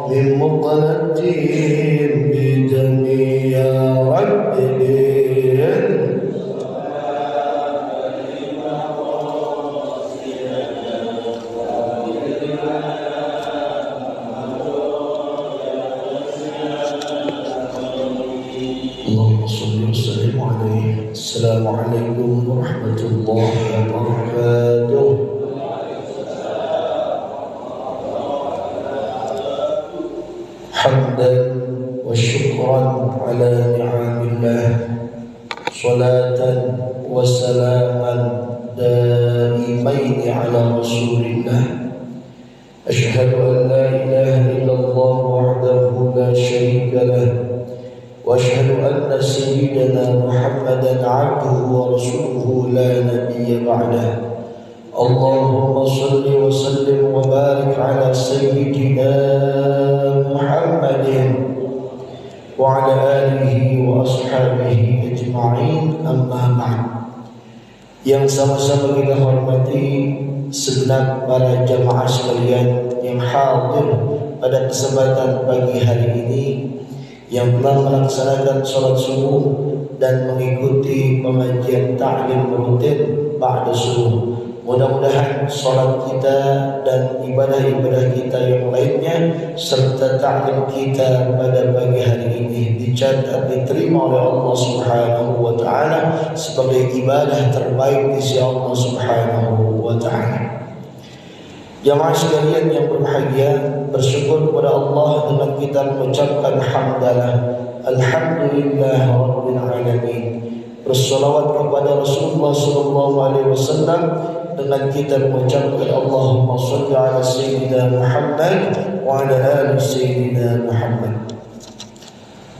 من مقلة بدمي يا ربي السلام عليكم ورحمة الله وبركاته. حمدا وشكرا على نعم الله، صلاة وسلاما دائمين على رسول الله. أشهد أن لا إله إلا الله وحده لا شريك له، وأشهد أن سيدنا محمدا عبده ورسوله لا نبي بعده. اللهم صل وسلم وبارك على سيدنا محمد وعلى آله وأصحابه أجمعين. أما بعد. Yang sama-sama kita hormati segenap para jamaah sekalian yang hadir pada kesempatan pagi hari ini, yang telah melaksanakan sholat subuh dan mengikuti pengajian ta'lim rutin ba'da subuh. Mudah-mudahan sholat kita dan ibadah-ibadah kita yang lainnya serta ta'lim kita pada pagi hari ini dicatat diterima oleh Allah Subhanahu wa ta'ala sebagai ibadah terbaik di sisi Allah Subhanahu wa ta'ala. Jamaah sekalian yang berbahagia, bersyukur kepada Allah dengan kita mengucapkan hamdalah, alhamdulillah rabbil alamin. Bersolawat kepada Rasulullah sallallahu alaihi wasallam dengan kita mengucapkan Allahumma shalli ala sayyidina Muhammad wa ala ali sayyidina Muhammad.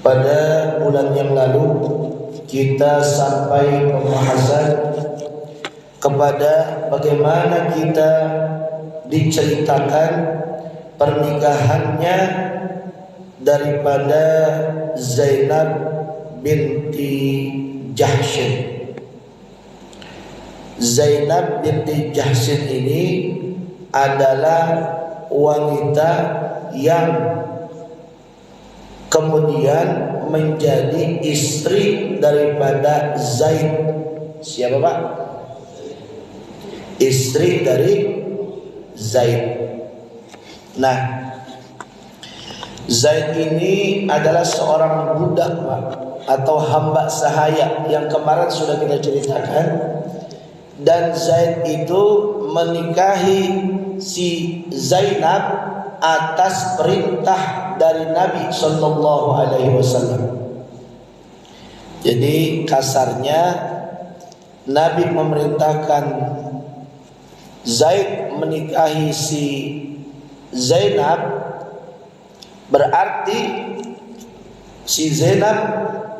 Pada bulan yang lalu kita sampai pembahasan kepada bagaimana kita diceritakan pernikahannya daripada Zainab binti Jahsy. Zainab binti Jahsy ini adalah wanita yang kemudian menjadi istri daripada Zaid. Siapa Pak? Istri dari Zaid. Nah, Zaid ini adalah seorang budak Pak, atau hamba sahaya yang kemarin sudah kita ceritakan. Dan Zaid itu menikahi si Zainab atas perintah dari Nabi sallallahu alaihi wasallam. Jadi kasarnya Nabi memerintahkan Zaid menikahi si Zainab, berarti si Zainab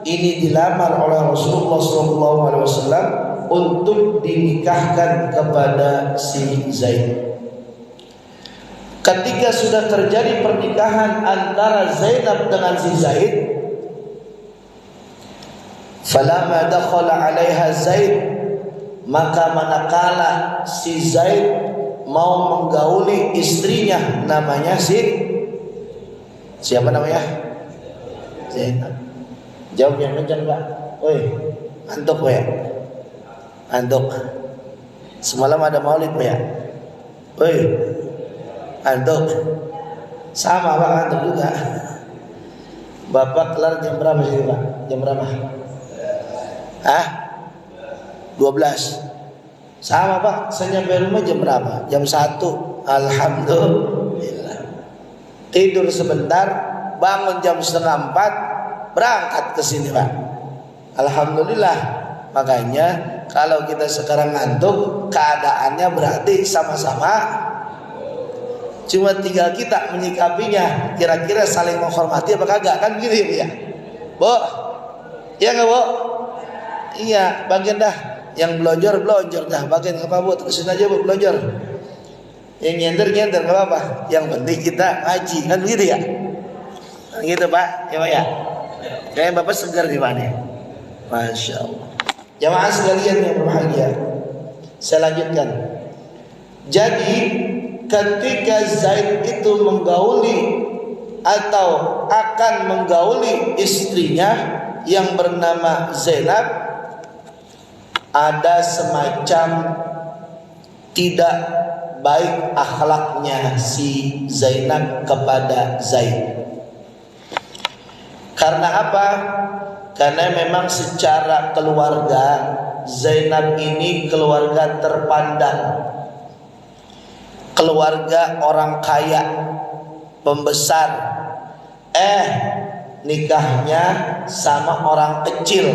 ini dilamar oleh Rasulullah SAW untuk dinikahkan kepada si Zaid. Ketika sudah terjadi pernikahan antara Zainab dengan si Zaid, falamma dakhala 'alaiha Zaid, maka manakala si Zaid mau menggauli istrinya, namanya siapa namanya? Zainab. Jawab yang kencang Pak. Oi, antuk Pak ya? Antuk. Semalam ada maulid Pak ya? Oi, antuk. Sama Pak, antuk juga. Bapak kelar jam berapa sih Pak? Jam berapa? 12. Sama Pak, saya nyampe rumah jam berapa? Jam 1. Alhamdulillah. Tidur sebentar, bangun jam 3:30, berangkat ke sini Pak. Alhamdulillah. Makanya kalau kita sekarang ngantuk, keadaannya berarti sama-sama. Cuma tinggal kita menyikapinya, kira-kira saling menghormati apa kagak, kan gitu ya. Bu, iya nggak Bu? Iya, bagian dah. Yang belonjor dah, bagian apa Bu? Terusin aja Bu, belonjor. Yang nyender nggak apa-apa. Yang penting kita ngaji, kan begitu ya? Gitu Pak, ya Pak ya. Kayak Bapak segar di mana? Masya Allah. Jamaah sekalian yang berbahagia, saya lanjutkan. Jadi ketika Zaid itu menggauli atau akan menggauli istrinya yang bernama Zainab, ada semacam tidak baik akhlaknya si Zainab kepada Zaid. Karena apa? Karena memang secara keluarga Zainab ini keluarga terpandang, keluarga orang kaya, pembesar. Nikahnya sama orang kecil.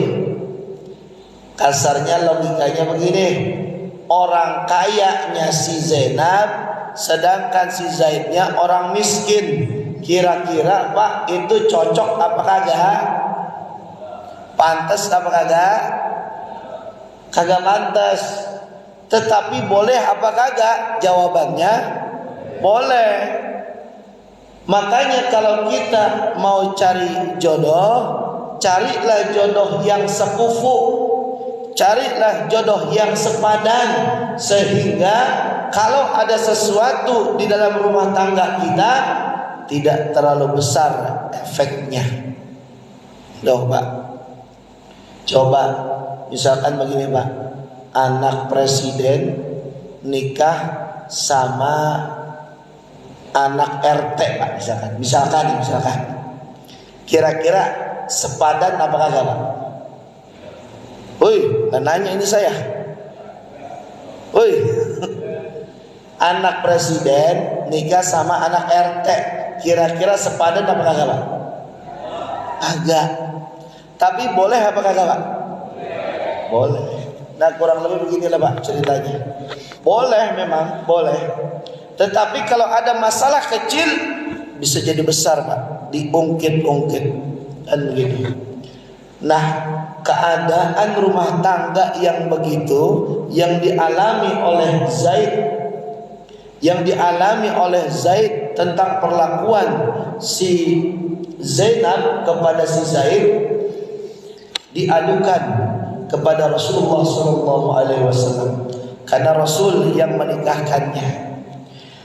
Kasarnya logikanya begini, orang kayanya si Zainab, sedangkan si Zaidnya orang miskin. Kira-kira Pak, itu cocok apa kagak? Pantas apa kagak? Kagak pantas. Tetapi boleh apa kagak? Jawabannya boleh. Makanya kalau kita mau cari jodoh, carilah jodoh yang sekufu, carilah jodoh yang sepadan, sehingga kalau ada sesuatu di dalam rumah tangga kita tidak terlalu besar efeknya. Loh Pak, coba misalkan begini Pak, anak presiden nikah sama anak RT Pak, misalkan kira-kira sepadan apa kagak Pak? Woi, nanya ini saya. Woi, anak presiden nikah sama anak RT, kira-kira sepadan apa kagak Pak? Agak. Tapi boleh apa kagak Pak? Boleh. Nah kurang lebih beginilah Pak ceritanya. Boleh, memang boleh. Tetapi kalau ada masalah kecil bisa jadi besar Pak, diungkit-ungkit kan begitu. Nah, keadaan rumah tangga yang begitu yang dialami oleh Zaid tentang perlakuan si Zainab kepada si Zaid diadukan kepada Rasulullah SAW, karena Rasul yang menikahkannya.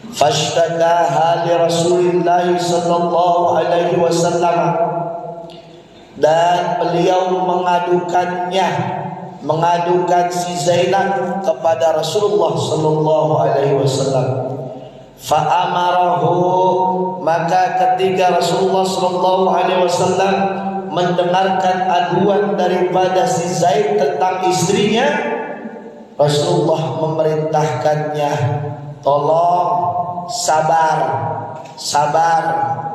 Fashtakaha li Rasulillah sallallahu alaihi wasallam, dan beliau mengadukan si Zainab kepada Rasulullah sallallahu alaihi wasallam. Fa amarahu, maka ketika Rasulullah sallallahu alaihi wasallam mendengarkan aduan daripada si Zaid tentang istrinya, Rasulullah memerintahkannya, tolong sabar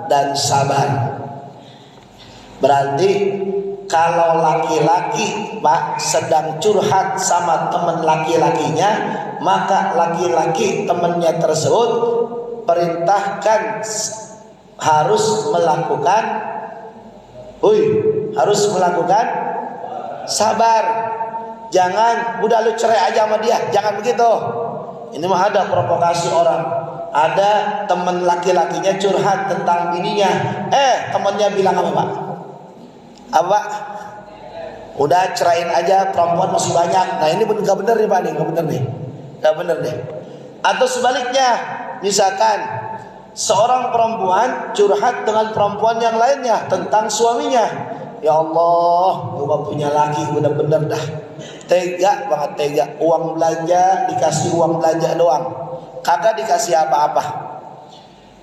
dan sabar. Berarti kalau laki-laki Pak sedang curhat sama teman laki-lakinya, maka laki-laki temannya tersebut perintahkan harus melakukan sabar. Jangan udah lu cerai aja sama dia, jangan begitu. Ini mah ada provokasi orang. Ada teman laki-lakinya curhat tentang bininya, temannya bilang apa Pak? Apa? Udah cerain aja, perempuan masih banyak. Nah ini nggak benar nih Pak, nggak benar nih. Atau sebaliknya, misalkan seorang perempuan curhat dengan perempuan yang lainnya tentang suaminya. Ya Allah, gua punya laki bener-bener dah tega banget, tega. Uang belanja dikasih uang belanja doang, kagak dikasih apa-apa.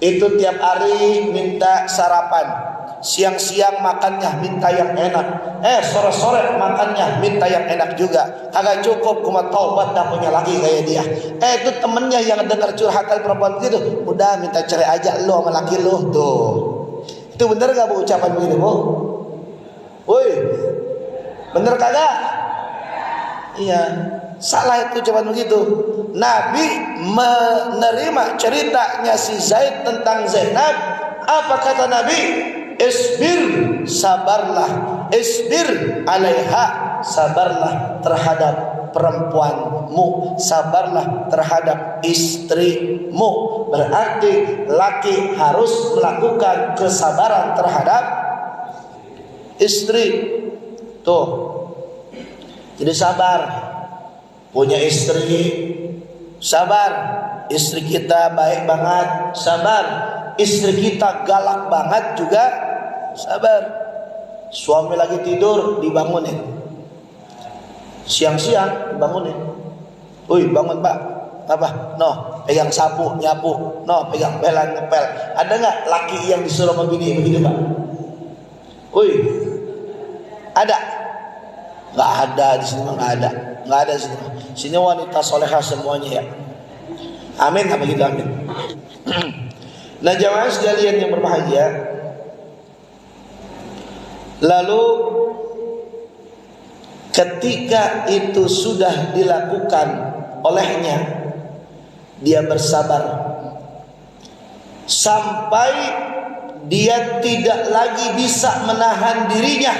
Itu tiap hari minta sarapan, siang-siang makannya minta yang enak, sore-sore makannya minta yang enak juga. Kagak cukup, gua taubat dah punya laki kayak dia. Itu temennya yang dengar curhatan perempuan begitu, udah minta cerai aja lo sama laki lo tuh. Itu bener gak Bu ucapan begitu Bu? Woi, bener kagak? Iya, salah itu ucapan begitu. Nabi menerima ceritanya si Zaid tentang Zainab. Apa kata Nabi? Isbir, sabarlah. Isbir alaiha, sabarlah terhadap perempuanmu, sabarlah terhadap istrimu. Berarti laki harus melakukan kesabaran terhadap istri. Tuh, jadi sabar. Punya istri, sabar. Istri kita baik banget, sabar. istri kita galak banget juga sabar. Suami lagi tidur dibangunin, siang-siang dibangunin, "Woi bangun pak, apa? No, pegang sapu nyapu, no pegang pelan ngepel." Ada nggak laki yang disuruh begini begitu pak? Woi, ada? Nggak ada di sini, nggak ada, nggak ada di sini. Sini wanita solehah semuanya ya. Amin apa gitu, amin. Nah jamaah sekalian yang berbahagia, lalu ketika itu sudah dilakukan olehnya, dia bersabar sampai dia tidak lagi bisa menahan dirinya.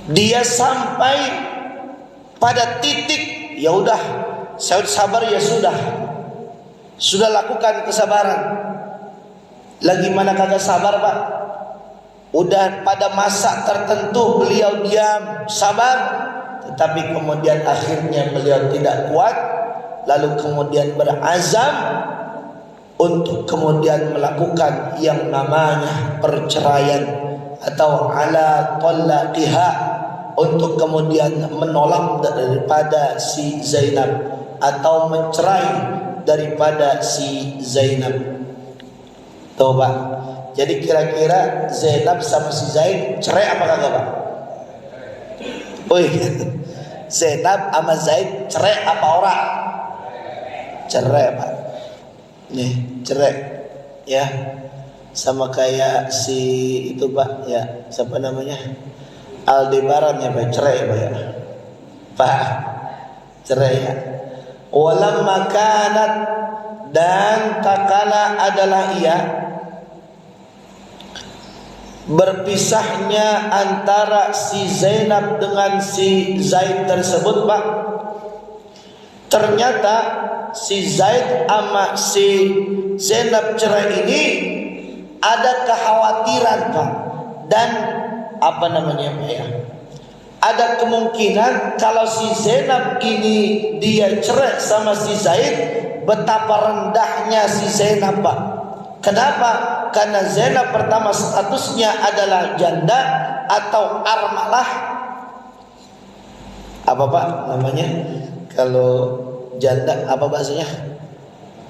Dia sampai pada titik, ya udah, saya sabar ya sudah lakukan kesabaran. Lagi mana kagak sabar pak? Udah pada masa tertentu beliau diam sabar, tetapi kemudian akhirnya beliau tidak kuat, lalu kemudian berazam untuk kemudian melakukan yang namanya perceraian atau ala talaqiha, untuk kemudian menolak daripada si Zainab atau mencerai daripada si Zainab. Tuh Pak. Jadi kira-kira Zainab sama si Zaid cerai apa kagak Pak? Woi, Zainab sama Zaid cerai apa ora? Cerai Pak. Nih cerai ya. Sama kayak si itu Pak ya, siapa namanya? Aldebaran ya Pak, cerai Pak ya. Pak, cerai ya. Walamma kanat, dan takala adalah ia berpisahnya antara si Zainab dengan si Zaid tersebut Pak. Ternyata si Zaid sama si Zainab cerai ini ada kekhawatiran Pak, dan apa namanya Pak ya, ada kemungkinan kalau si Zainab ini dia cerai sama si Zaid, betapa rendahnya si Zainab Pak. Kenapa? Karena Zainab pertama statusnya adalah janda atau armalah. Apa Pak namanya? Kalau janda apa bahasanya?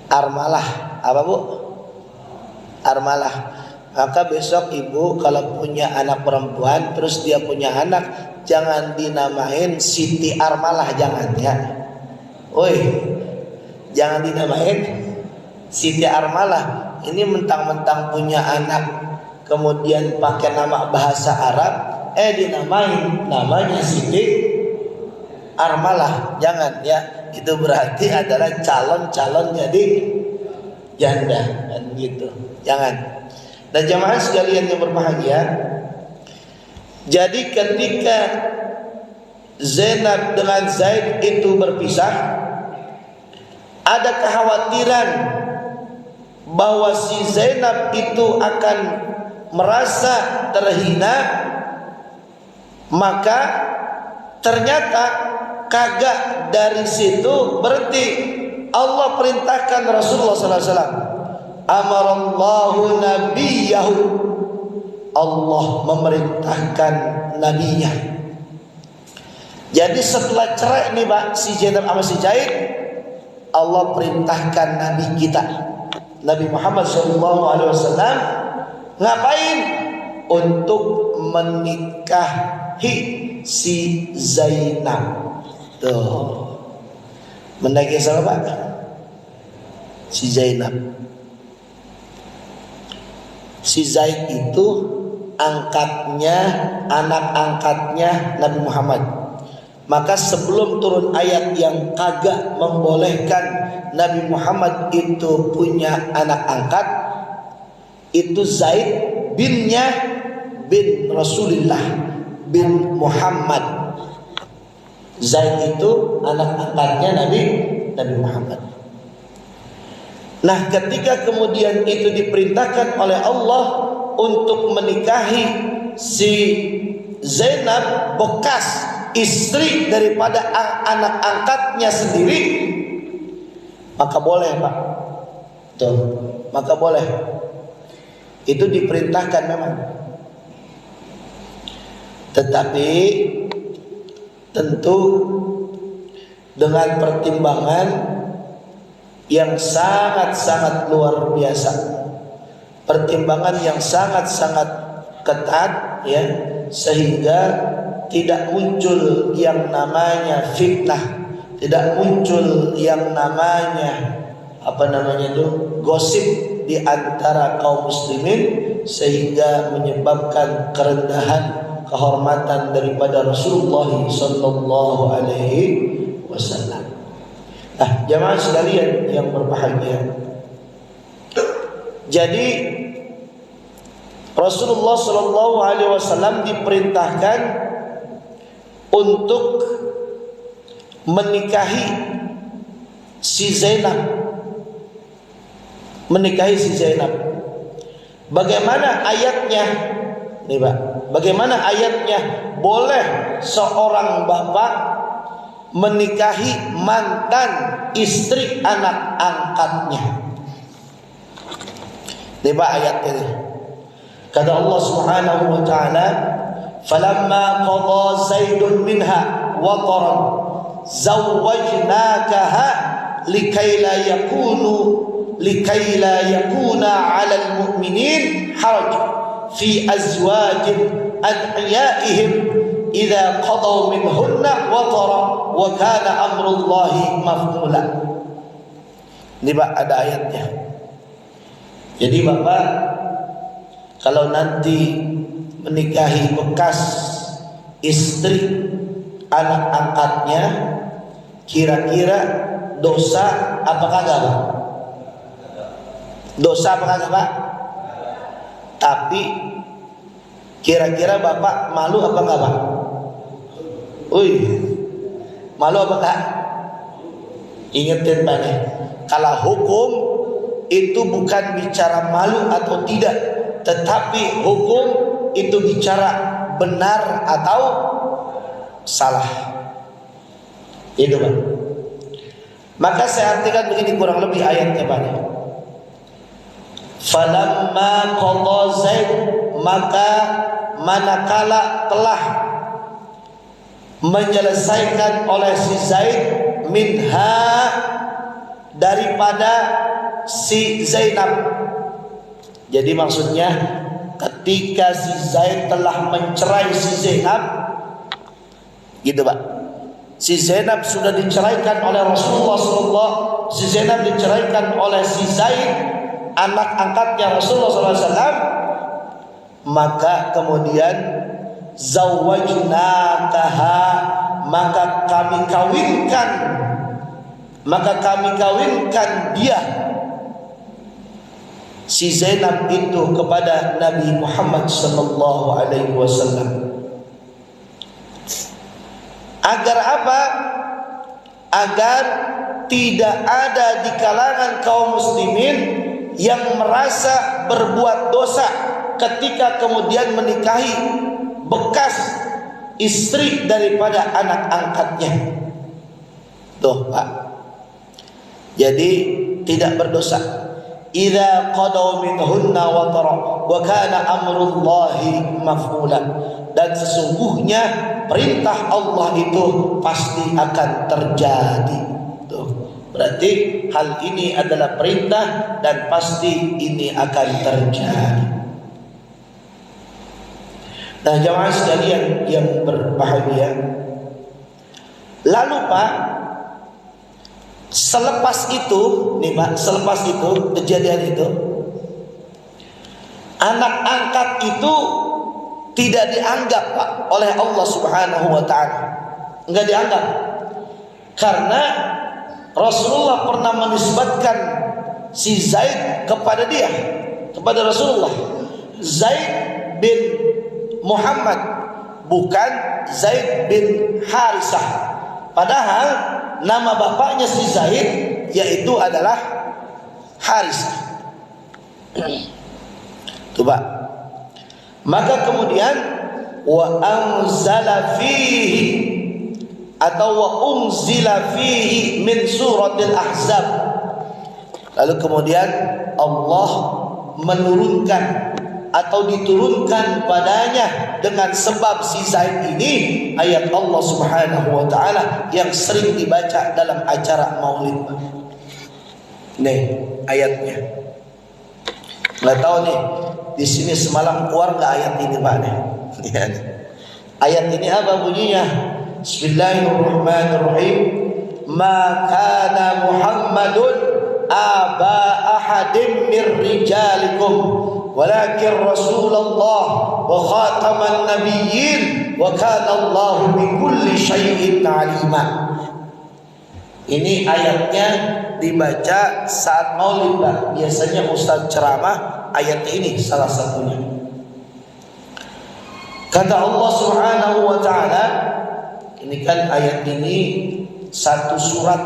Armalah. Apa Bu? Armalah. Maka besok ibu kalau punya anak perempuan terus dia punya anak, jangan dinamain Siti Armalah, jangan ya. Woi, jangan dinamain Siti Armalah. Ini mentang-mentang punya anak kemudian pakai nama bahasa Arab, dinamain namanya Siti Armalah, jangan ya. Itu berarti adalah calon-calon jadi janda kan gitu. Jangan. Dan jamaah sekalian yang berbahagia, jadi ketika Zainab dengan Zaid itu berpisah, ada kekhawatiran bahwa si Zainab itu akan merasa terhina. Maka ternyata kagak dari situ berarti Allah perintahkan Rasulullah sallallahu alaihi wasallam, amarallahu nabiyahu, Allah memerintahkan nabinya. Jadi setelah cerai nih Pak si Zainab sama si Zaid, Allah perintahkan nabi kita Nabi Muhammad SAW ngapain? Untuk menikahi si Zainab. Tuh, menikahi siapa Pak? Si Zainab. Si Zaid itu angkatnya, anak angkatnya Nabi Muhammad. Maka sebelum turun ayat yang kagak membolehkan Nabi Muhammad itu punya anak angkat, itu Zaid binnya bin Rasulullah bin Muhammad. Zaid itu anak angkatnya Nabi Muhammad. Nah, ketika kemudian itu diperintahkan oleh Allah untuk menikahi si Zainab, bekas istri daripada anak angkatnya sendiri, maka boleh Pak. Tuh. maka boleh. Itu diperintahkan memang. Tetapi tentu dengan pertimbangan yang sangat-sangat luar biasa, pertimbangan yang sangat-sangat ketat, ya, sehingga tidak muncul yang namanya fitnah, tidak muncul yang namanya gosip di antara kaum muslimin, sehingga menyebabkan kerendahan kehormatan daripada Rasulullah sallallahu alaihi wasallam. Nah, jamaah sekalian yang berbahagia, jadi Rasulullah sallallahu alaihi wasallam diperintahkan untuk menikahi si Zainab. Bagaimana ayatnya? Nih, Pak. Bagaimana ayatnya? Boleh seorang bapak menikahi mantan istri anak angkatnya. Nih, Pak, ayat ini. Kata Allah Subhanahu wa taala, "Falamma qada Zaidun minha wataran zawwajnakaha likai la yakuna 'alal mu'minin haraj fi azwajin ad'iyaihim idza qadaw minhunna watara wa kana amrullahi maf'ula." Ini, Pak, ada ayatnya. Jadi bapak kalau nanti menikahi bekas istri anak angkatnya, kira-kira dosa apakah enggak, Pak? Dosa apakah enggak, Pak? Tapi kira-kira bapak malu apa enggak, Pak? Malu apa enggak? Ingetin, Pak, nih. Kalau hukum itu bukan bicara malu atau tidak, tetapi hukum itu bicara benar atau salah. Itu, Pak. Maka saya artikan begini kurang lebih ayatnya, Pak. Falamma qada Zaid, maka manakala telah menyelesaikan oleh si Zaid minha, daripada si Zainab. Jadi maksudnya ketika si Zaid telah mencerai si Zainab, gitu, Pak. Si Zainab sudah diceraikan oleh Rasulullah si Zainab diceraikan oleh si Zaid, anak angkatnya Rasulullah SAW, maka kemudian zawwajnakaha, maka kami kawinkan dia, si Zainab itu, kepada Nabi Muhammad sallallahu alaihi wasallam. Agar apa? Agar tidak ada di kalangan kaum muslimin yang merasa berbuat dosa ketika kemudian menikahi bekas istri daripada anak angkatnya. Tuh, Pak. Jadi tidak berdosa. Idza qadaw minhunna watara wa kana amrullahi maf'ula. Dan sesungguhnya perintah Allah itu pasti akan terjadi. Tuh. Berarti hal ini adalah perintah dan pasti ini akan terjadi. Nah, jamaah sekalian yang berbahagia, lalu, Pak, selepas itu, nih, Pak, selepas itu kejadian itu, anak angkat itu tidak dianggap, Pak, oleh Allah Subhanahu wa taala. Enggak dianggap. Karena Rasulullah pernah menisbatkan si Zaid kepada dia, kepada Rasulullah. Zaid bin Muhammad, bukan Zaid bin Harisah. Padahal nama bapaknya si Zaid yaitu adalah Harisah. Coba. Maka kemudian wa anzala fihi atau wa unzila fihi min suratil ahzab, Lalu kemudian Allah menurunkan atau diturunkan padanya dengan sebab si Zaid ini ayat Allah Subhanahu wa taala yang sering dibaca dalam acara Maulid. Nih ayatnya. Nggak tahu nih di sini semalam keluar nggak ayat ini Pak nih. Ayat ini apa bunyinya? Bismillahirrahmanirrahim. Ma kana Muhammadun aba ahadin min rijalikum walakin Rasulullah wa khataman nabiyyin wa kana Allahu bikulli syai'in alima. Ini ayatnya dibaca saat Maulid, Pak. Biasanya Ustaz ceramah ayat ini salah satunya. Kata Allah Subhanahu wa taala, ini kan ayat ini satu surah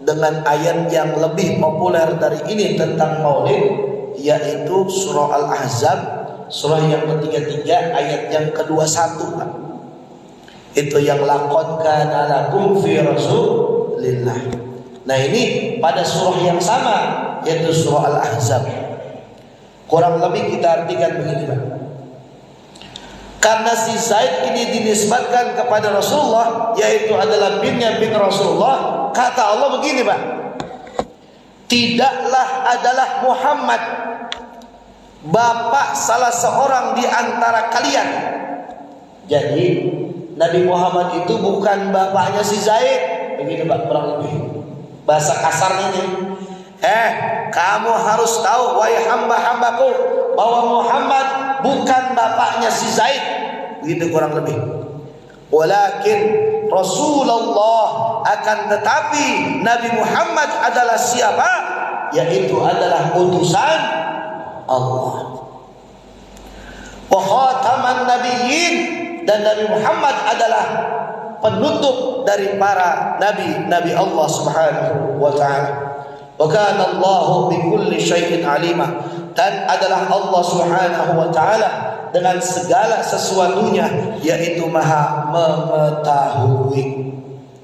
dengan ayat yang lebih populer dari ini tentang Maulid, yaitu surah Al-Ahzab, surah yang ketiga ayat yang ke-21, Pak. Itu yang laqad kana lakum fi rasulillah. Nah, ini pada surah yang sama, yaitu surah Al-Ahzab. Kurang lebih kita artikan begini, Pak. Karena si Zaid ini dinisbatkan kepada Rasulullah, yaitu adalah bin Rasulullah, kata Allah begini, Pak. Tidaklah adalah Muhammad bapak salah seorang di antara kalian. Jadi Nabi Muhammad itu bukan bapaknya si Zaid. Begini Pak, kurang lebih bahasa kasarnya nih. Kamu harus tahu wahai hamba-hambaku bahwa Muhammad bukan bapaknya si Zaid. Begitu kurang lebih. Walakin Rasulullah, akan tetapi Nabi Muhammad adalah siapa? Yaitu adalah utusan Allah. Wa khataman nabiyyin, dan Nabi Muhammad adalah penutup dari para nabi Allah Subhanahu wa taala. Wa kana Allahu bikulli syai'in alima, dan adalah Allah Subhanahu wa taala dengan segala sesuatunya yaitu Maha mengetahui.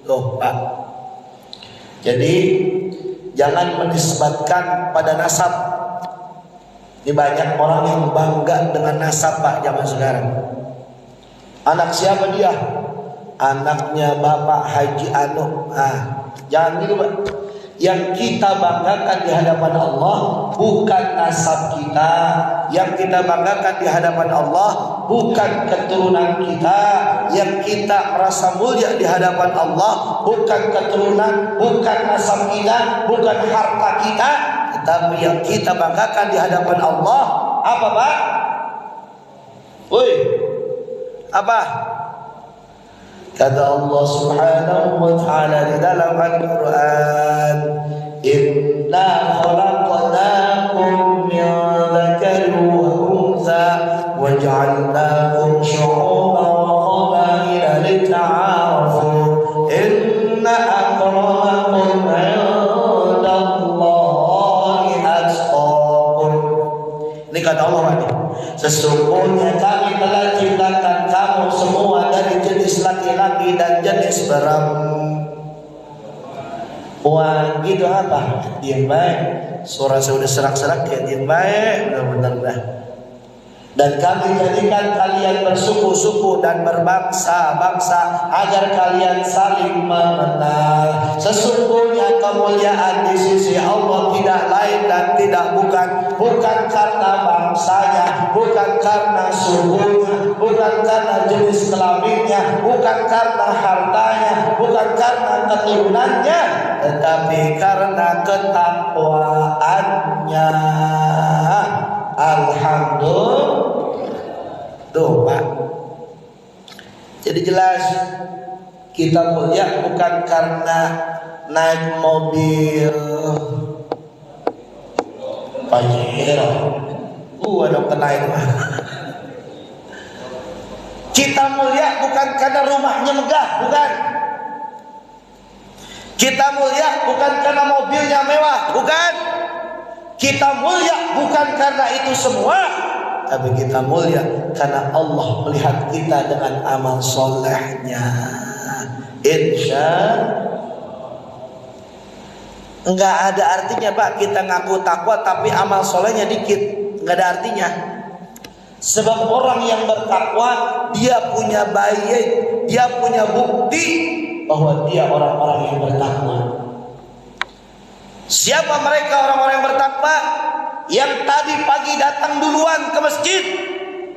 Loh, Pak. Jadi jangan menisbatkan pada nasab. Ini banyak orang yang bangga dengan nasab, Pak, zaman sekarang. Anak siapa dia? Anaknya Bapak Haji Anu. Jangan gitu, Pak. Yang kita banggakan di hadapan Allah bukan nasab kita. Yang kita banggakan di hadapan Allah bukan keturunan kita. Yang kita merasa mulia di hadapan Allah bukan keturunan, bukan nasab kita, bukan harta kita. Tetapi yang kita banggakan di hadapan Allah apa, Pak? Woi, apa? Kata Allah Subhanahu wa taala di dalam Al-Qur'an, "Inna khalaqnakum min dzakarin wa untha wa ja'alnakum syu'uban wa qabaila lita'arafu. Inna akramakum 'indallahi atqakum." Ini kata Allah, sesungguhnya kami telah ciptakan kamu semua dari jenis laki-laki dan jenis perempuan. Wah, gitu apa? Diam baik. Suara saya udah serak-serak ya, diam baik. Benar-benar dah. Dan kami jadikan kalian bersuku-suku dan berbangsa-bangsa agar kalian saling mengenal. Sesungguhnya kemuliaan di sisi Allah tidak lain dan tidak bukan karena bangsanya, bukan karena sukunya, bukan karena jenis kelaminnya, bukan karena hartanya, bukan karena keturunannya, tetapi karena ketakwaannya. Alhamdulillah. Tuh, Pak. Jadi jelas kita mulia bukan karena naik mobil Pajero. Dong kena itu. Kita mulia bukan karena rumahnya megah, bukan. Kita mulia bukan karena mobilnya mewah, bukan. Kita mulia bukan karena itu semua, tapi kita mulia karena Allah melihat kita dengan amal solehnya. Insya. Enggak ada artinya Pak kita ngaku takwa tapi amal solehnya dikit, enggak ada artinya. Sebab orang yang bertakwa dia punya baik, dia punya bukti bahwa dia orang-orang yang bertakwa. Siapa mereka orang-orang yang bertakwa? Yang tadi pagi datang duluan ke masjid,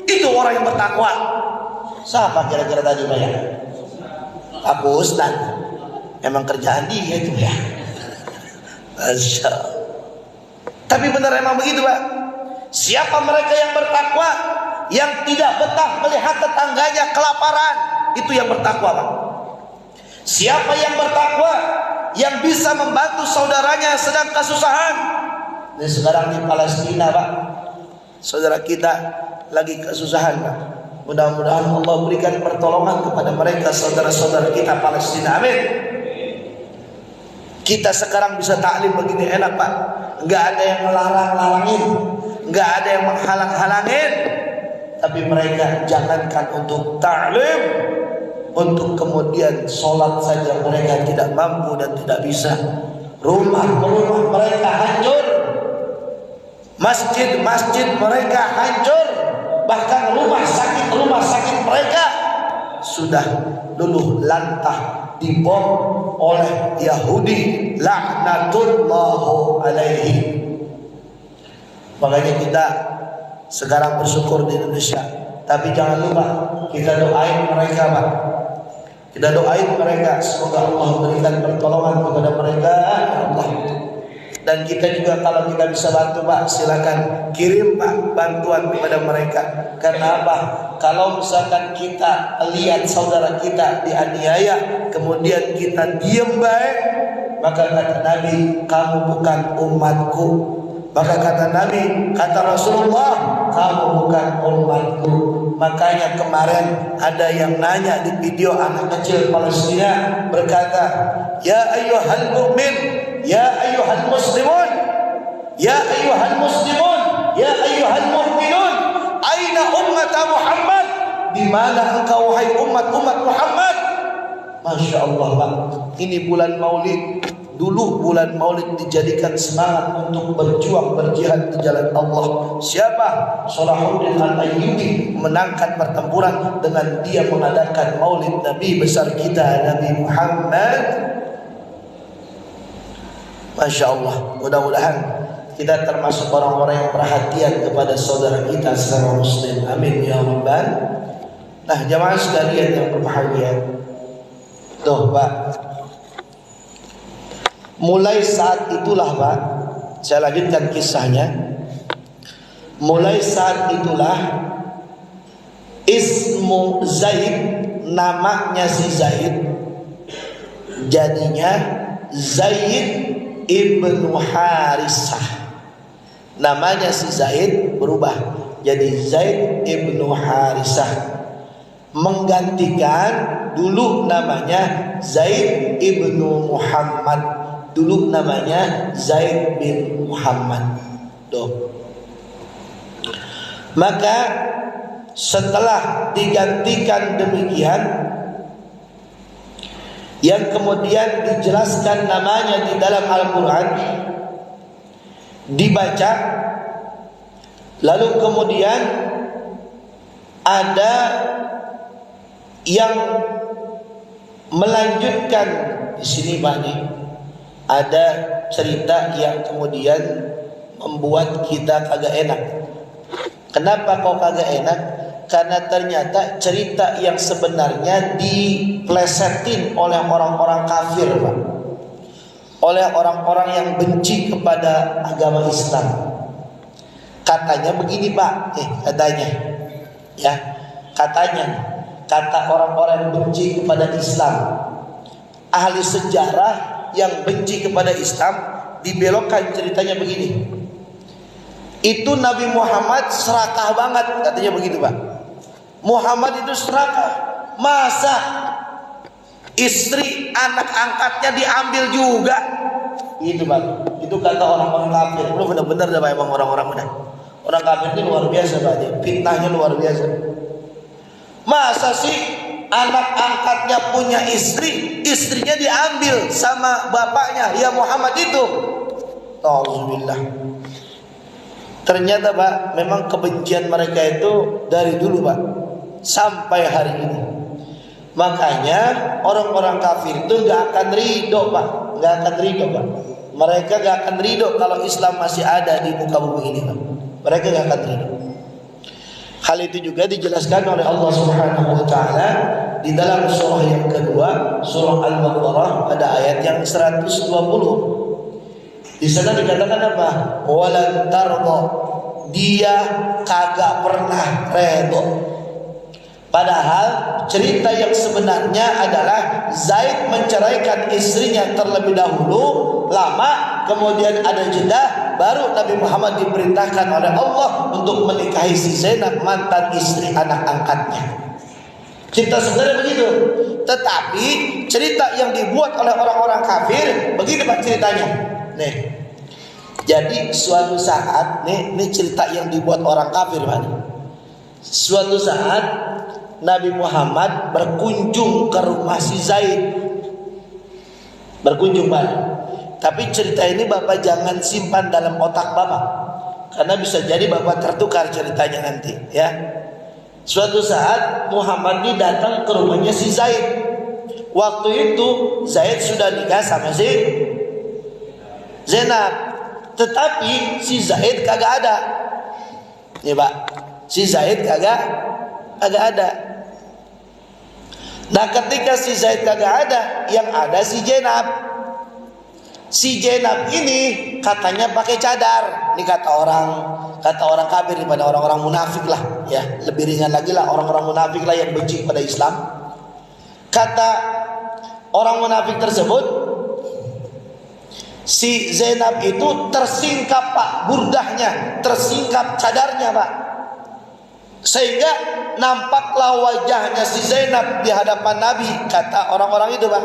itu orang yang bertakwa. Siapa kira-kira tadi Pak ya? Pak Ustaz. Emang kerjaan dia itu ya. Masya Allah. Tapi benar emang begitu Pak. Siapa mereka yang bertakwa, yang tidak betah melihat tetangganya kelaparan, itu yang bertakwa Pak. Siapa yang bertakwa, yang bisa membantu saudaranya sedang kesusahan. Dan sekarang di Palestina Pak, saudara kita lagi kesusahan Pak. Mudah-mudahan Allah berikan pertolongan kepada mereka saudara-saudara kita Palestina. Amin. Kita sekarang bisa taklim begini enak Pak. Enggak ada yang melarang-larangin, enggak ada yang menghalang-halangin. Tapi mereka jangankan untuk taklim, untuk kemudian sholat saja mereka tidak mampu dan tidak bisa. Rumah-rumah mereka hancur, masjid-masjid mereka hancur, bahkan rumah sakit mereka sudah luluh lantah dibom oleh Yahudi laknatullahu alaihi. Makanya kita sekarang bersyukur di Indonesia, tapi jangan lupa kita doain mereka Pak. Kita doain mereka semoga Allah berikan pertolongan kepada mereka ya Allah. Dan kita juga kalau kita bisa bantu Pak, silakan kirim Pak bantuan kepada mereka. Karena apa? Kalau misalkan kita lihat saudara kita dianiaya, kemudian kita diam baik, maka kata Nabi, kamu bukan umatku. Maka kata Nabi, kata Rasulullah, kamu bukan umatku. Makanya kemarin ada yang nanya di video anak kecil Palestina berkata, ya ayyuhal mu'min, ya ayyuhal muslimun, ya ayyuhal muslimun, ya ayyuhal mu'minun, aina ummat Muhammad? Di mana engkau wahai umat-umat Muhammad? Masya Allah Pak, ini bulan Maulid. Dulu bulan Maulid dijadikan semangat untuk berjuang berjihad di jalan Allah. Siapa? Salahuddin Al-Ayyubi menangkan pertempuran dengan dia mengadakan Maulid Nabi besar kita Nabi Muhammad. Masya Allah. Mudah-mudahan kita termasuk orang-orang yang perhatian kepada saudara kita sesama Muslim. Amin ya Rabbal. Nah jamaah sekalian yang berbahagia, tuh Pak, mulai saat itulah Pak, saya lanjutkan kisahnya. Mulai saat itulah ismu Zaid, namanya si Zaid, jadinya Zaid ibnu Harisah. Namanya si Zaid berubah jadi Zaid ibnu Harisah, menggantikan dulu namanya Zaid ibnu Muhammad. Dulu namanya Zaid bin Muhammad. Tuh. Maka setelah digantikan demikian, yang kemudian dijelaskan namanya di dalam Al-Quran, dibaca, lalu kemudian ada yang melanjutkan di sini Pak nih. Ada cerita yang kemudian membuat kita kagak enak. Kenapa kok kagak enak? Karena ternyata cerita yang sebenarnya diplesetin oleh orang-orang kafir Pak, oleh orang-orang yang benci kepada agama Islam. Katanya begini Pak, katanya, ya, katanya, kata orang-orang yang benci kepada Islam, ahli sejarah yang benci kepada Islam, dibelokkan ceritanya begini. Itu Nabi Muhammad serakah banget, katanya begitu Pak. Muhammad itu serakah. Masa istri anak angkatnya diambil juga? Itu Pak. Itu kata orang-orang kafir. Lu benar-benar dah Pak, emang orang-orang udah. Orang kafir ini luar biasa Pak. Fitnahnya luar biasa. Masa sih anak angkatnya punya istri, istrinya diambil sama bapaknya, ya Muhammad itu. Alhamdulillah. Ternyata Pak, memang kebencian mereka itu dari dulu Pak, sampai hari ini. Makanya orang-orang kafir itu gak akan ridho Pak, gak akan ridho Pak. Mereka gak akan ridho kalau Islam masih ada di muka bumi ini Pak. Mereka gak akan ridho. Hal itu juga dijelaskan oleh Allah Subhanahu wa taala di dalam surah yang kedua, surah Al-Baqarah, pada ayat yang 120. Di sana dikatakan apa? Walan tarda, dia kagak pernah redho. Padahal cerita yang sebenarnya adalah Zaid menceraikan istrinya terlebih dahulu, lama, kemudian ada jeda, baru Nabi Muhammad diperintahkan oleh Allah untuk menikahi si Zainab, mantan istri anak angkatnya. Cerita sebenarnya begitu. Tetapi cerita yang dibuat oleh orang-orang kafir, begini Pak ceritanya. Nih, jadi suatu saat, nih cerita yang dibuat orang kafir Pak. Suatu saat Nabi Muhammad berkunjung ke rumah si Zaid. Berkunjung Pak. Tapi cerita ini Bapak jangan simpan dalam otak Bapak, karena bisa jadi Bapak tertukar ceritanya nanti ya. Suatu saat Muhammad ini datang ke rumahnya si Zaid. Waktu itu Zaid sudah nikah sama si Zainab, tetapi si Zaid kagak ada. Nih Pak, si Zaid kagak ada. Nah ketika si Zaid kagak ada, yang ada si Zainab. Si Zainab ini katanya pakai cadar. Ini kata orang kafir, daripada orang-orang munafik lah ya. Lebih ringan lagi lah, orang-orang munafik lah yang benci pada Islam. Kata orang munafik tersebut, si Zainab itu tersingkap Pak burdahnya, tersingkap cadarnya Pak, sehingga nampaklah wajahnya si Zainab di hadapan Nabi. Kata orang-orang itu Pak,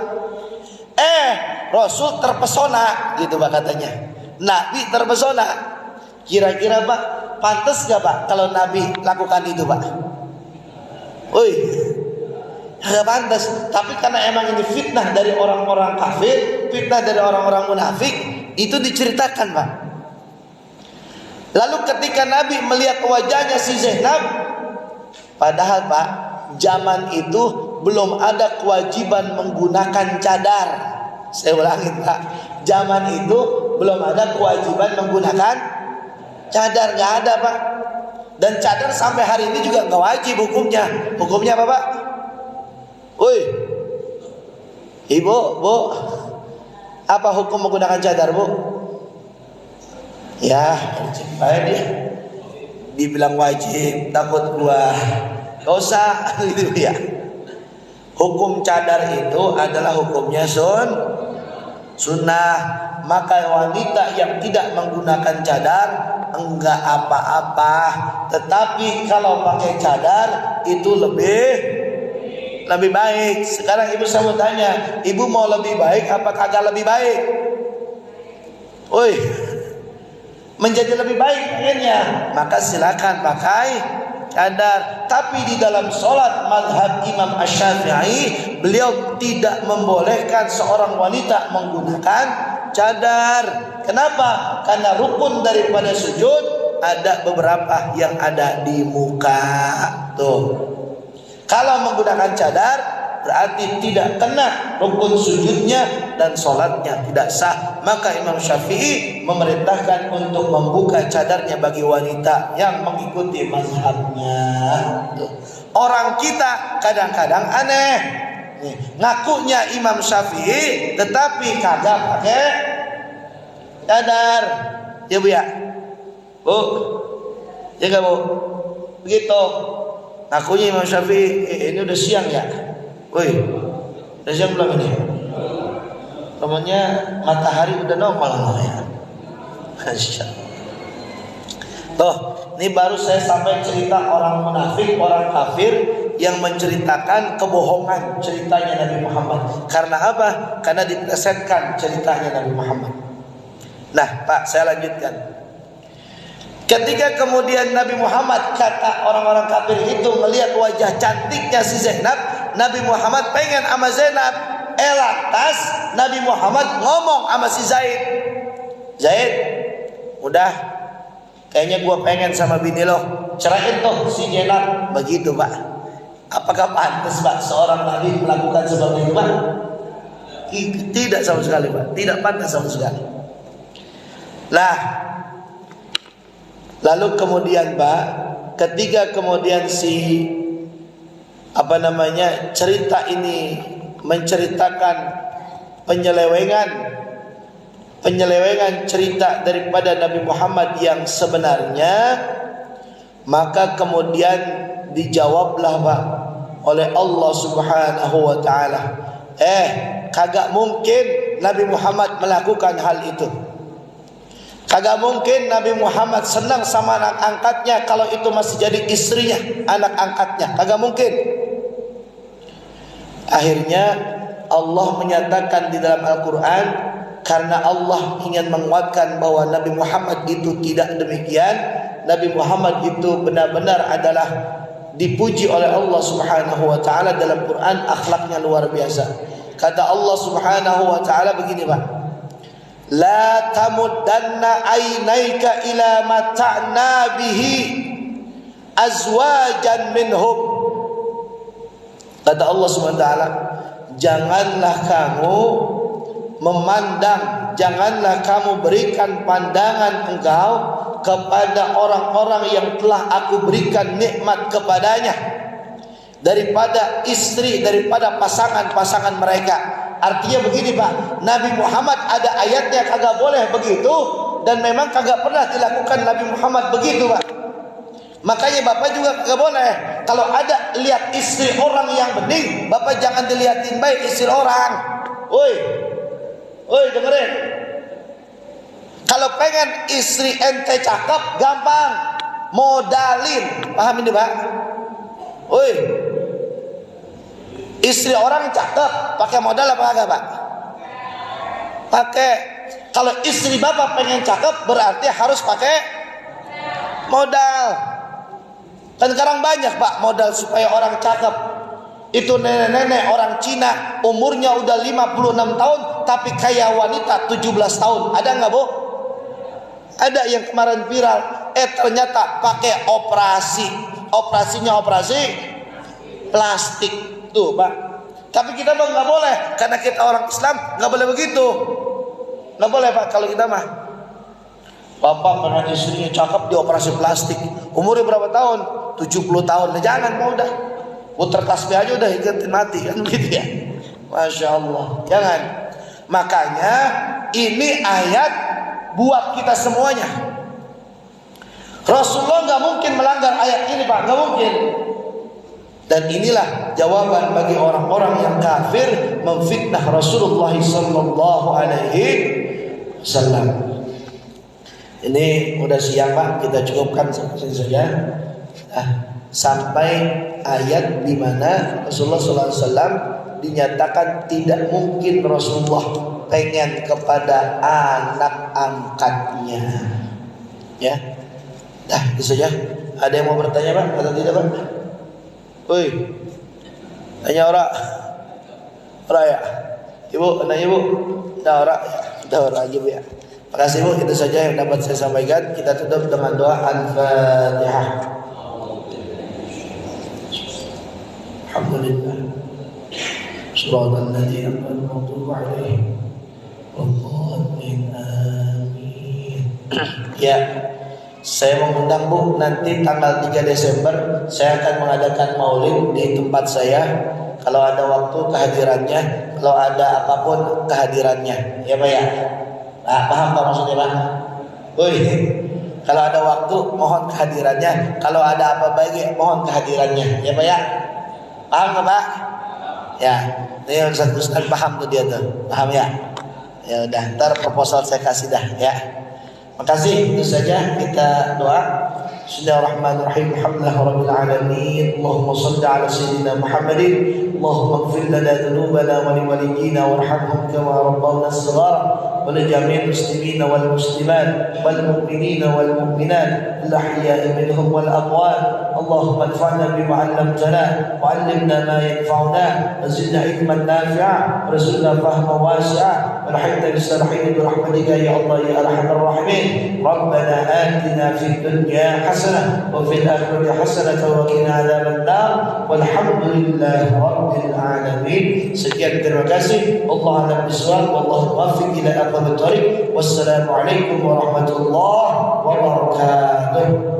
Rasul terpesona gitu Pak katanya. Nabi terpesona. Kira-kira Pak, pantas gak Pak kalau Nabi lakukan itu Pak? Woi, gak pantas. Tapi karena emang ini fitnah dari orang-orang kafir, fitnah dari orang-orang munafik, itu diceritakan Pak. Lalu ketika Nabi melihat wajahnya si Zainab, padahal Pak, zaman itu belum ada kewajiban menggunakan cadar. Saya ulangi Pak, zaman itu belum ada kewajiban menggunakan cadar, nggak ada Pak. Dan cadar sampai hari ini juga nggak wajib hukumnya. Hukumnya apa Pak? Woi, Ibu, Bu, apa hukum menggunakan cadar Bu? Ya, supaya dia dibilang wajib, takut gua gak usah gitu ya. Hukum cadar itu adalah hukumnya sunnah. Maka wanita yang tidak menggunakan cadar enggak apa-apa. Tetapi kalau pakai cadar itu lebih baik. Sekarang ibu saya mau tanya, ibu mau lebih baik apa kagak lebih baik? Woi, menjadi lebih baik akhirnya, maka silakan pakai cadar. Tapi di dalam sholat mazhab Imam Asy-Syafi'i, beliau tidak membolehkan seorang wanita menggunakan cadar. Kenapa? Karena rukun daripada sujud ada beberapa yang ada di muka. Tuh, kalau menggunakan cadar berarti tidak kena rukun sujudnya dan sholatnya tidak sah. Maka Imam Syafi'i memerintahkan untuk membuka cadarnya bagi wanita yang mengikuti mazhabnya. Orang kita kadang-kadang aneh, ngakunya Imam Syafi'i tetapi kagak pakai cadar. Ya Bu ya, Bu, ya gak Bu? Begitu. Ngakunya Imam Syafi'i, ini udah siang ya? Woi, udah siang belum ini? Temannya matahari udah nongol ya. Tuh, ini baru saya sampai cerita orang munafik, orang kafir yang menceritakan kebohongan ceritanya Nabi Muhammad. Karena apa? Karena diplesetkan ceritanya Nabi Muhammad. Nah, Pak, saya lanjutkan. Ketika kemudian Nabi Muhammad, kata orang-orang kafir itu, melihat wajah cantiknya si Zainab, Nabi Muhammad pengen sama Zainab. Lantas Nabi Muhammad ngomong sama si Zaid, Zaid, udah, kayaknya gua pengen sama bini lo, ceraiin tuh si Zainab. Begitu Pak. Apakah pantas Pak seorang Nabi melakukan seperti itu Pak? Tidak sama sekali Pak. Tidak pantas sama sekali. Lah, lalu kemudian Pak, ketika kemudian si cerita ini menceritakan penyelewengan cerita daripada Nabi Muhammad yang sebenarnya, maka kemudian dijawablah Pak oleh Allah Subhanahu wa taala, kagak mungkin Nabi Muhammad melakukan hal itu. Kagak mungkin Nabi Muhammad senang sama anak angkatnya kalau itu masih jadi istrinya, anak angkatnya. Kagak mungkin. Akhirnya Allah menyatakan di dalam Al-Quran, karena Allah ingin menguatkan bahwa Nabi Muhammad itu tidak demikian. Nabi Muhammad itu benar-benar adalah dipuji oleh Allah Subhanahu wa taala dalam Quran, akhlaknya luar biasa. Kata Allah Subhanahu wa taala begini Pak, la tamuddanna ainaika ila mata'na bihi azwajan minhum. Kata Allah Subhanahu wa taala, janganlah kamu memandang, janganlah kamu berikan pandangan engkau kepada orang-orang yang telah aku berikan nikmat kepadanya daripada istri, daripada pasangan-pasangan mereka. Artinya begini Pak, Nabi Muhammad ada ayatnya kagak boleh begitu, dan memang kagak pernah dilakukan Nabi Muhammad begitu Pak. Makanya Bapak juga kagak boleh, kalau ada lihat istri orang yang bening, Bapak jangan dilihatin baik istri orang. Woi dengerin, kalau pengen istri ente cakep gampang, modalin. Paham ini Pak? Woi, istri orang cakep pakai modal apa enggak Pak? Pakai. Kalau istri Bapak pengen cakep berarti harus pakai modal. Kan sekarang banyak Pak modal supaya orang cakep. Itu nenek-nenek orang Cina umurnya udah 56 tahun tapi kayak wanita 17 tahun. Ada nggak Bu? Ada yang kemarin viral. Ternyata pakai operasinya operasi plastik tuh Pak. Tapi kita mah nggak boleh, karena kita orang Islam nggak boleh begitu. Nggak boleh Pak kalau kita mah. Bapak pernah istrinya cakep dioperasi plastik. Umurnya berapa tahun? 70 tahun. Nah, jangan mau dah. Puter tasbih aja udah ikutin mati kan begitu ya. Masya Allah. Jangan. Makanya ini ayat buat kita semuanya. Rasulullah nggak mungkin melanggar ayat ini Pak, nggak mungkin. Dan inilah jawaban bagi orang-orang yang kafir memfitnah Rasulullah sallallahu alaihi wasallam. Ini udah siang Pak, kita cukupkan sampai saja. Sampai ayat di mana Rasulullah sallallahu alaihi wasallam dinyatakan tidak mungkin Rasulullah pengen kepada anak angkatnya. Ya. Itu saja. Ada yang mau bertanya Pak atau tidak Pak? Woi, tanya orang ya. Ibu, nanya Ibu. Orang aja Bu ya. Makasih Bu, itu saja yang dapat saya sampaikan. Kita tutup dengan doa Al-Fatihah. Alhamdulillah. Shiratal ladzina an'amta 'alaihim amin. Ya. Saya mengundang Bu, nanti tanggal 3 Desember saya akan mengadakan maulid di tempat saya. Kalau ada waktu kehadirannya, kalau ada apapun kehadirannya. Ya Pak ya. Paham Pak maksudnya Pak? Kalau ada waktu mohon kehadirannya, kalau ada apa baik mohon kehadirannya. Ya Pak ya. Paham Pak? Ya. Ini Ustaz paham tuh dia tuh. Paham ya? Ya udah, ntar proposal saya kasih dah ya. Makasih, itu saja kita doa. Bismillahirrahmanirrahim. Alhamdulillahirabbil alamin. Allahumma shalli ala sayyidina Muhammadin. Allahumma ighfir lana dhunubana wa liwaliyyina warhamhum kama rabbawna shighara wa li jami'il muslimina wal muslimat wal mu'minina wal mu'minat al ahya'i minhum wal amwat. Allahumma anfa'na bima 'allamtana wa 'allimna ma yanfa'una wa zidna ilman nafi'a wa rizqna fahman wasi'a wa lahidna bis-salihin bi rahmatika ya Allah ya arhamar rahimin. Rabbana atina fid dunya hasanah wa fil akhirati hasanah wa qina adzabannar walhamdulillahi rabbil alamin. Sekian, terima kasih. Allah a'lam bishawab, wallahu muwaffiq ila aqwamit thoriq. Wassalamualaikum warahmatullahi wabarakatuh.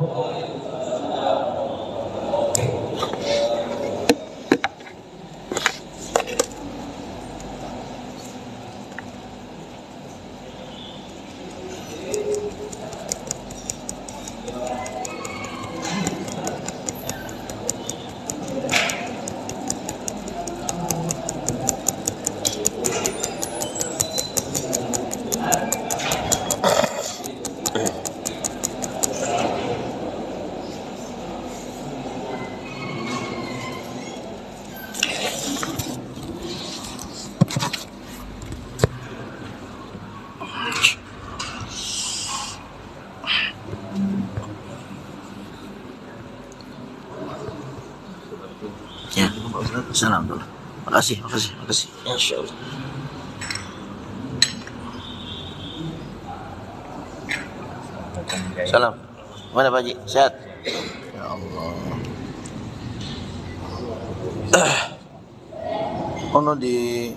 Ya, salam dulu. Makasih. Insya Allah. Salam. Mana Pak Haji? Sehat? Ya Allah. Ono di